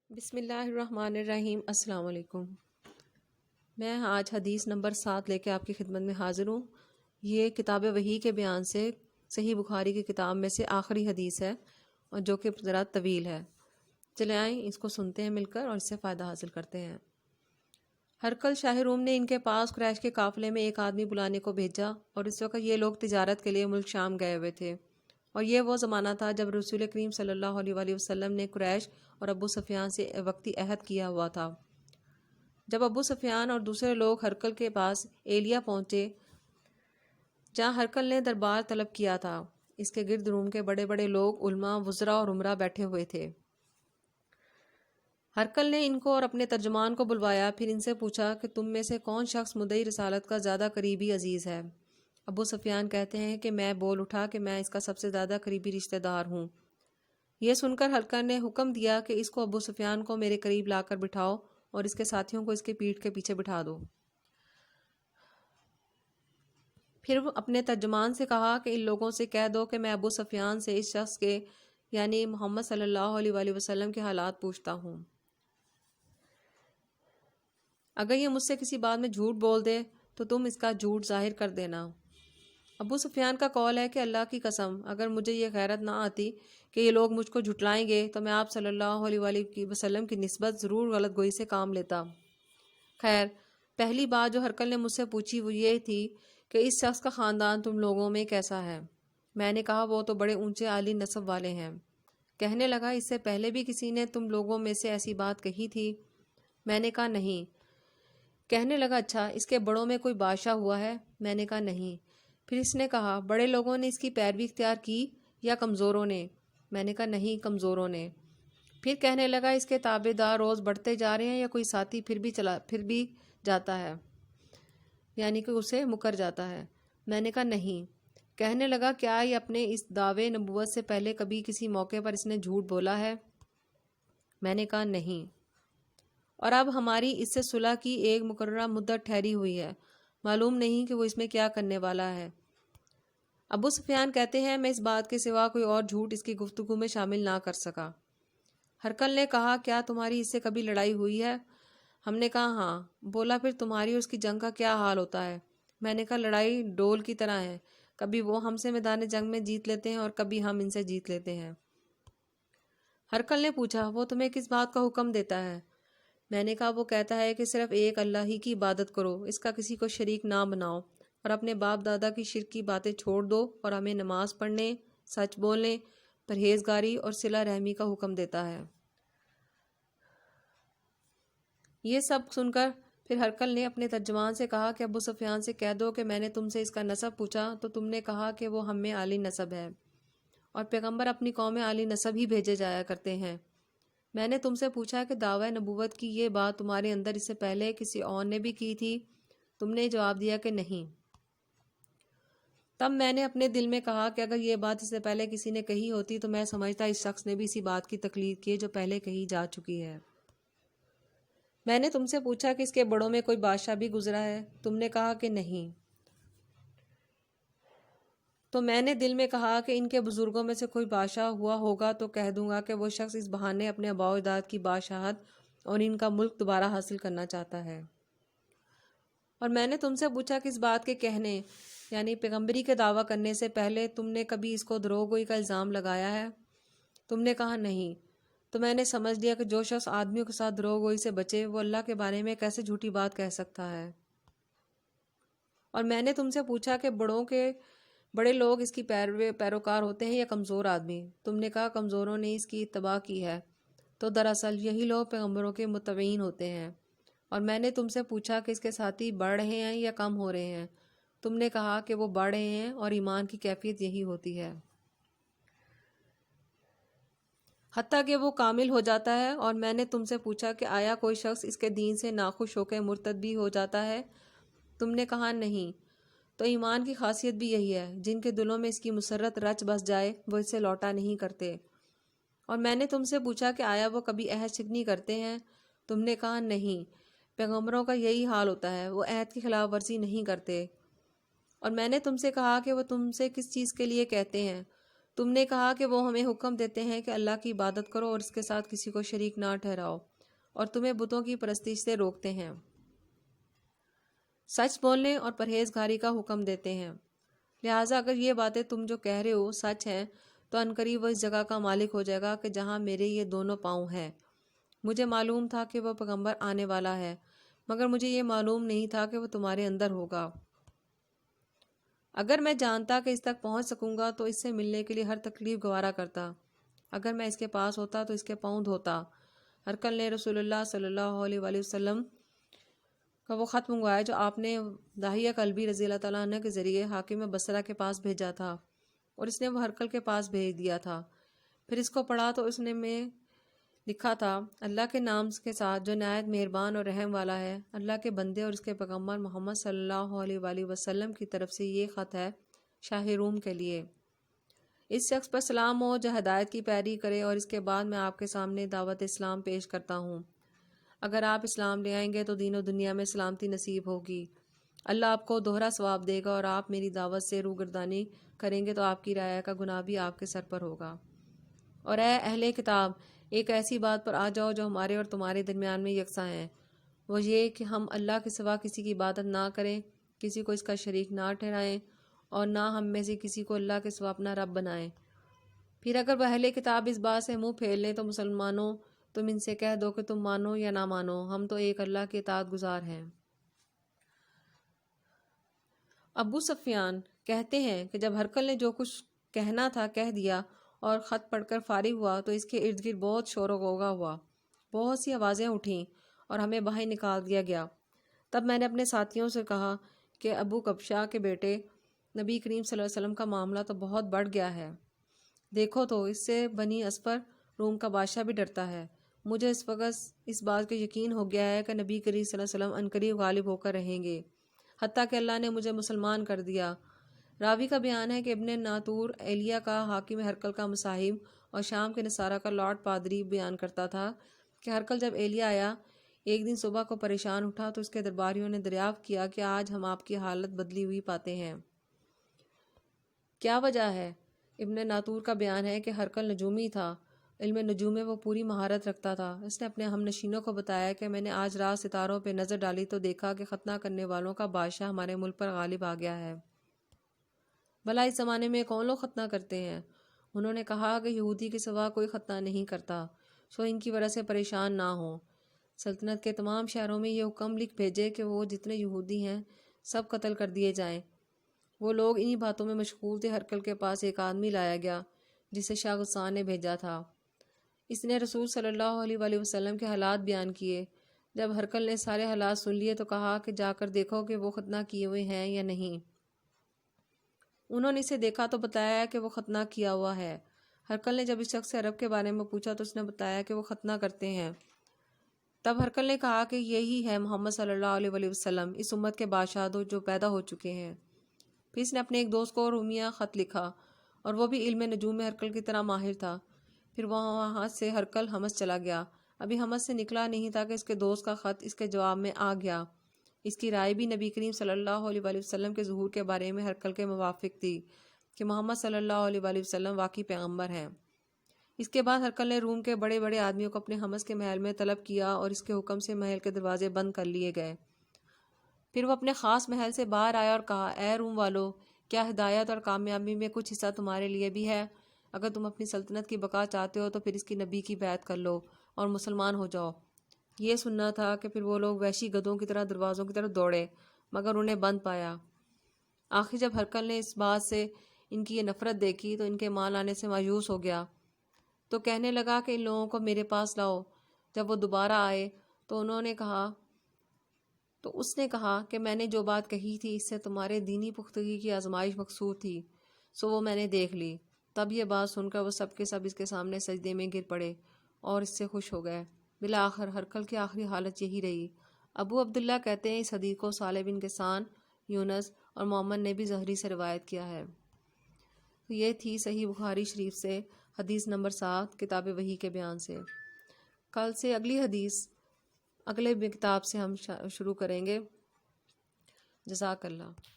بسم اللہ الرحمن الرحیم۔ السلام علیکم۔ میں آج حدیث نمبر 7 لے کے آپ کی خدمت میں حاضر ہوں۔ یہ کتاب وحی کے بیان سے صحیح بخاری کی کتاب میں سے آخری حدیث ہے اور جو کہ ذرا طویل ہے۔ چلے آئیں اس کو سنتے ہیں مل کر اور اس سے فائدہ حاصل کرتے ہیں۔ ہرقل شاہ روم نے ان کے پاس قریش کے قافلے میں ایک آدمی بلانے کو بھیجا، اور اس وقت یہ لوگ تجارت کے لیے ملک شام گئے ہوئے تھے، اور یہ وہ زمانہ تھا جب رسول کریم صلی اللہ علیہ وآلہ وسلم نے قریش اور ابو سفیان سے وقتی عہد کیا ہوا تھا۔ جب ابو سفیان اور دوسرے لوگ ہرقل کے پاس ایلیا پہنچے جہاں ہرقل نے دربار طلب کیا تھا، اس کے گرد روم کے بڑے بڑے لوگ، علماء، وزراء اور عمرہ بیٹھے ہوئے تھے۔ ہرقل نے ان کو اور اپنے ترجمان کو بلوایا، پھر ان سے پوچھا کہ تم میں سے کون شخص مدعی رسالت کا زیادہ قریبی عزیز ہے؟ ابو سفیان کہتے ہیں کہ میں بول اٹھا کہ میں اس کا سب سے زیادہ قریبی رشتہ دار ہوں۔ یہ سن کر ہرقل نے حکم دیا کہ اس کو ابو سفیان کو میرے قریب لا کر بٹھاؤ اور اس کے ساتھیوں کو اس کے پیٹھ کے پیچھے بٹھا دو۔ پھر وہ اپنے ترجمان سے کہا کہ ان لوگوں سے کہہ دو کہ میں ابو سفیان سے اس شخص کے یعنی محمد صلی اللہ علیہ وآلہ وسلم کے حالات پوچھتا ہوں۔ اگر یہ مجھ سے کسی بات میں جھوٹ بول دے تو تم اس کا جھوٹ ظاہر کر دینا۔ ابو سفیان کا قول ہے کہ اللہ کی قسم، اگر مجھے یہ غیرت نہ آتی کہ یہ لوگ مجھ کو جھٹلائیں گے تو میں آپ صلی اللہ علیہ وآلہ وسلم کی نسبت ضرور غلط گوئی سے کام لیتا۔ خیر، پہلی بات جو ہرقل نے مجھ سے پوچھی وہ یہ تھی کہ اس شخص کا خاندان تم لوگوں میں کیسا ہے؟ میں نے کہا وہ تو بڑے اونچے عالی نسب والے ہیں۔ کہنے لگا اس سے پہلے بھی کسی نے تم لوگوں میں سے ایسی بات کہی تھی؟ میں نے کہا نہیں۔ کہنے لگا اچھا، اس کے بڑوں میں کوئی بادشاہ ہوا ہے؟ میں نے کہا نہیں۔ پھر اس نے کہا بڑے لوگوں نے اس کی پیروی اختیار کی یا کمزوروں نے؟ میں نے کہا نہیں، کمزوروں نے۔ پھر کہنے لگا اس کے تابع دار روز بڑھتے جا رہے ہیں یا کوئی ساتھی پھر بھی جاتا ہے، یعنی کہ اسے مکر جاتا ہے؟ میں نے کہا نہیں۔ کہنے لگا کیا یہ اپنے اس دعوے نبوت سے پہلے کبھی کسی موقع پر اس نے جھوٹ بولا ہے؟ میں نے کہا نہیں۔ اور اب ہماری اس سے صلح کی ایک مقررہ مدت ٹھہری ہوئی ہے، معلوم نہیں کہ وہ اس میں کیا کرنے والا ہے۔ ابو سفیان کہتے ہیں میں اس بات کے سوا کوئی اور جھوٹ اس کی گفتگو میں شامل نہ کر سکا۔ ہرقل نے کہا کیا تمہاری اس سے کبھی لڑائی ہوئی ہے؟ ہم نے کہا ہاں۔ بولا پھر تمہاری اور اس کی جنگ کا کیا حال ہوتا ہے؟ میں نے کہا لڑائی ڈول کی طرح ہے، کبھی وہ ہم سے میدان جنگ میں جیت لیتے ہیں اور کبھی ہم ان سے جیت لیتے ہیں۔ ہرقل نے پوچھا وہ تمہیں کس بات کا حکم دیتا ہے؟ میں نے کہا وہ کہتا ہے کہ صرف ایک اللہ ہی کی عبادت کرو، اس کا کسی کو شریک نہ بناؤ، اور اپنے باپ دادا کی شرک کی باتیں چھوڑ دو اور ہمیں نماز پڑھنے، سچ بولنے، پرہیزگاری اور صلہ رحمی کا حکم دیتا ہے۔ یہ سب سن کر پھر ہرقل نے اپنے ترجمان سے کہا کہ ابو سفیان سے کہہ دو کہ میں نے تم سے اس کا نسب پوچھا تو تم نے کہا کہ وہ ہم میں عالی نسب ہے، اور پیغمبر اپنی قوم میں عالی نسب ہی بھیجے جایا کرتے ہیں۔ میں نے تم سے پوچھا کہ دعوی نبوت کی یہ بات تمہارے اندر اس سے پہلے کسی اور نے بھی کی تھی؟ تم نے جواب دیا کہ نہیں۔ تب میں نے اپنے دل میں کہا کہ اگر یہ بات اس سے پہلے کسی نے کہی ہوتی تو میں سمجھتا اس شخص نے بھی اسی بات کی تقلید کی جو پہلے کہی جا چکی ہے۔ میں نے تم سے پوچھا کہ اس کے بڑوں میں کوئی بادشاہ بھی گزرا ہے؟ تم نے کہا کہ نہیں۔ تو میں نے دل میں کہا کہ ان کے بزرگوں میں سے کوئی بادشاہ ہوا ہوگا تو کہہ دوں گا کہ وہ شخص اس بہانے اپنے آباء و اجداد کی بادشاہت اور ان کا ملک دوبارہ حاصل کرنا چاہتا ہے۔ اور میں نے تم سے پوچھا کہ اس بات کے کہنے یعنی پیغمبری کے دعویٰ کرنے سے پہلے تم نے کبھی اس کو دروغ گوئی کا الزام لگایا ہے؟ تم نے کہا نہیں۔ تو میں نے سمجھ لیا کہ جو شخص آدمیوں کے ساتھ دروغ گوئی سے بچے وہ اللہ کے بارے میں کیسے جھوٹی بات کہہ سکتا ہے۔ اور میں نے تم سے پوچھا کہ بڑے لوگ اس کی پیروکار ہوتے ہیں یا کمزور آدمی؟ تم نے کہا کمزوروں نے اس کی اتباع کی ہے، تو دراصل یہی لوگ پیغمبروں کے متبعین ہوتے ہیں۔ اور میں نے تم سے پوچھا کہ اس کے ساتھی بڑھ رہے ہیں یا کم ہو رہے ہیں؟ تم نے کہا کہ وہ بڑھ رہے ہیں، اور ایمان کی کیفیت یہی ہوتی ہے حتیٰ کہ وہ کامل ہو جاتا ہے۔ اور میں نے تم سے پوچھا کہ آیا کوئی شخص اس کے دین سے ناخوش ہو کے مرتد بھی ہو جاتا ہے؟ تم نے کہا نہیں۔ تو ایمان کی خاصیت بھی یہی ہے، جن کے دلوں میں اس کی مسرت رچ بس جائے وہ اسے لوٹا نہیں کرتے۔ اور میں نے تم سے پوچھا کہ آیا وہ کبھی عہد شکنی کرتے ہیں؟ تم نے کہا نہیں۔ پیغمبروں کا یہی حال ہوتا ہے، وہ عہد کی خلاف ورزی نہیں کرتے۔ اور میں نے تم سے کہا کہ وہ تم سے کس چیز کے لیے کہتے ہیں؟ تم نے کہا کہ وہ ہمیں حکم دیتے ہیں کہ اللہ کی عبادت کرو اور اس کے ساتھ کسی کو شریک نہ ٹھہراؤ، اور تمہیں بتوں کی پرستش سے روکتے ہیں، سچ بولنے اور پرہیزگاری کا حکم دیتے ہیں۔ لہٰذا اگر یہ باتیں تم جو کہہ رہے ہو سچ ہیں تو عنقریب وہ اس جگہ کا مالک ہو جائے گا کہ جہاں میرے یہ دونوں پاؤں ہیں۔ مجھے معلوم تھا کہ وہ پیغمبر آنے والا ہے، مگر مجھے یہ معلوم نہیں تھا کہ وہ تمہارے اندر ہوگا۔ اگر میں جانتا کہ اس تک پہنچ سکوں گا تو اس سے ملنے کے لیے ہر تکلیف گوارا کرتا۔ اگر میں اس کے پاس ہوتا تو اس کے پاؤں دھوتا۔ ہرقل نے رسول اللہ صلی اللہ علیہ وآلہ وسلم کا وہ خط منگوایا جو آپ نے داہیہ کلبی رضی اللہ تعالیٰ عنہ کے ذریعے حاکم بصرہ کے پاس بھیجا تھا، اور اس نے وہ ہرقل کے پاس بھیج دیا تھا۔ پھر اس کو پڑھا تو اس نے میں لکھا تھا، اللہ کے نام کے ساتھ جو نہایت مہربان اور رحم والا ہے۔ اللہ کے بندے اور اس کے پیغمبر محمد صلی اللہ علیہ وآلہ وسلم کی طرف سے یہ خط ہے شاہ روم کے لیے۔ اس شخص پر سلام ہو جو ہدایت کی پیروی کرے، اور اس کے بعد میں آپ کے سامنے دعوت اسلام پیش کرتا ہوں۔ اگر آپ اسلام لے آئیں گے تو دین و دنیا میں سلامتی نصیب ہوگی، اللہ آپ کو دوہرا ثواب دے گا، اور آپ میری دعوت سے روگردانی کریں گے تو آپ کی رعایا کا گناہ بھی آپ کے سر پر ہوگا۔ اور اے اہل کتاب، ایک ایسی بات پر آ جاؤ جو ہمارے اور تمہارے درمیان میں یکساں ہے، وہ یہ کہ ہم اللہ کے سوا کسی کی عبادت نہ کریں، کسی کو اس کا شریک نہ ٹھہرائیں، اور نہ ہم میں سے کسی کو اللہ کے سوا اپنا رب بنائیں۔ پھر اگر وہ اہل کتاب اس بات سے منہ پھیر لیں تو مسلمانوں تم ان سے کہہ دو کہ تم مانو یا نہ مانو، ہم تو ایک اللہ کے اطاعت گزار ہیں۔ ابو سفیان کہتے ہیں کہ جب ہرقل نے جو کچھ کہنا تھا کہہ دیا اور خط پڑھ کر فارغ ہوا تو اس کے ارد گرد بہت شور و غوغا ہوا، بہت سی آوازیں اٹھیں اور ہمیں باہر نکال دیا گیا۔ تب میں نے اپنے ساتھیوں سے کہا کہ ابو کبشہ کے بیٹے، نبی کریم صلی اللہ علیہ وسلم کا معاملہ تو بہت بڑھ گیا ہے، دیکھو تو اس سے بنی اصفر روم کا بادشاہ بھی ڈرتا ہے۔ مجھے اس وقت اس بات کا یقین ہو گیا ہے کہ نبی کریم صلی اللہ علیہ وسلم عنقریب غالب ہو کر رہیں گے، حتیٰ کہ اللہ نے مجھے مسلمان کر دیا۔ راوی کا بیان ہے کہ ابن ناطور ایلیا کا حاکم ہرقل کا مصاحب اور شام کے نصارہ کا لارڈ پادری بیان کرتا تھا کہ ہرقل جب ایلیا آیا ایک دن صبح کو پریشان اٹھا تو اس کے درباریوں نے دریافت کیا کہ آج ہم آپ کی حالت بدلی ہوئی پاتے ہیں، کیا وجہ ہے؟ ابن ناطور کا بیان ہے کہ ہرقل نجومی تھا، علم نجوم میں وہ پوری مہارت رکھتا تھا۔ اس نے اپنے ہم نشینوں کو بتایا کہ میں نے آج رات ستاروں پہ نظر ڈالی تو دیکھا کہ ختنہ کرنے والوں کا بادشاہ ہمارے ملک پر غالب آ گیا ہے۔ بھلا اس زمانے میں کون لوگ ختنہ کرتے ہیں؟ انہوں نے کہا کہ یہودی کے سوا کوئی ختنہ نہیں کرتا، سو ان کی وجہ سے پریشان نہ ہوں۔ سلطنت کے تمام شہروں میں یہ حکم لکھ بھیجے کہ وہ جتنے یہودی ہیں سب قتل کر دیے جائیں۔ وہ لوگ انہی باتوں میں مشغول تھے۔ ہرقل کے پاس ایک آدمی لایا گیا جسے شاہ غسان نے بھیجا تھا۔ اس نے رسول صلی اللہ علیہ وآلہ وسلم کے حالات بیان کیے۔ جب ہرقل نے سارے حالات سن لیے تو کہا کہ جا کر دیکھو کہ وہ ختنہ کیے ہوئے ہیں یا نہیں۔ انہوں نے اسے دیکھا تو بتایا کہ وہ ختنہ کیا ہوا ہے۔ ہرقل نے جب اس شخص سے عرب کے بارے میں پوچھا تو اس نے بتایا کہ وہ ختنہ کرتے ہیں۔ تب ہرقل نے کہا کہ یہی ہے محمد صلی اللہ علیہ وآلہ وسلم، اس امت کے بادشاہ جو پیدا ہو چکے ہیں۔ پھر اس نے اپنے ایک دوست کو رومیہ خط لکھا، اور وہ بھی علم نجوم میں ہرقل کی طرح ماہر تھا۔ پھر وہاں سے ہرقل حمص چلا گیا۔ ابھی حمص سے نکلا نہیں تھا کہ اس کے دوست کا خط اس کے جواب میں آ گیا۔ اس کی رائے بھی نبی کریم صلی اللہ علیہ وآلہ وسلم کے ظہور کے بارے میں ہرقل کے موافق تھی کہ محمد صلی اللہ علیہ وآلہ وسلم واقعی پیغمبر ہیں۔ اس کے بعد ہرقل نے روم کے بڑے بڑے آدمیوں کو اپنے حمص کے محل میں طلب کیا اور اس کے حکم سے محل کے دروازے بند کر لیے گئے۔ پھر وہ اپنے خاص محل سے باہر آیا اور کہا، اے روم والو، کیا ہدایت اور کامیابی میں کچھ حصہ تمہارے لیے بھی ہے؟ اگر تم اپنی سلطنت کی بقا چاہتے ہو تو پھر اس کی نبی کی بیعت کر لو اور مسلمان ہو جاؤ۔ یہ سننا تھا کہ پھر وہ لوگ وحشی گدھوں کی طرح دروازوں کی طرف دوڑے، مگر انہیں بند پایا۔ آخر جب ہرقل نے اس بات سے ان کی یہ نفرت دیکھی تو ان کے مان لانے سے مایوس ہو گیا، تو کہنے لگا کہ ان لوگوں کو میرے پاس لاؤ۔ جب وہ دوبارہ آئے تو اس نے کہا کہ میں نے جو بات کہی تھی اس سے تمہارے دینی پختگی کی آزمائش مقصود تھی، سو وہ میں نے دیکھ لی۔ تب یہ بات سن کر وہ سب کے سب اس کے سامنے سجدے میں گر پڑے اور اس سے خوش ہو گئے۔ بالآخر ہرقل کی آخری حالت یہی رہی۔ ابو عبداللہ کہتے ہیں اس حدیث کو صالح بن کیسان، یونس اور محمد نے بھی زہری سے روایت کیا ہے۔ یہ تھی صحیح بخاری شریف سے حدیث نمبر 7 کتاب وحی کے بیان سے۔ کل سے اگلی حدیث اگلے کتاب سے ہم شروع کریں گے۔ جزاک اللہ۔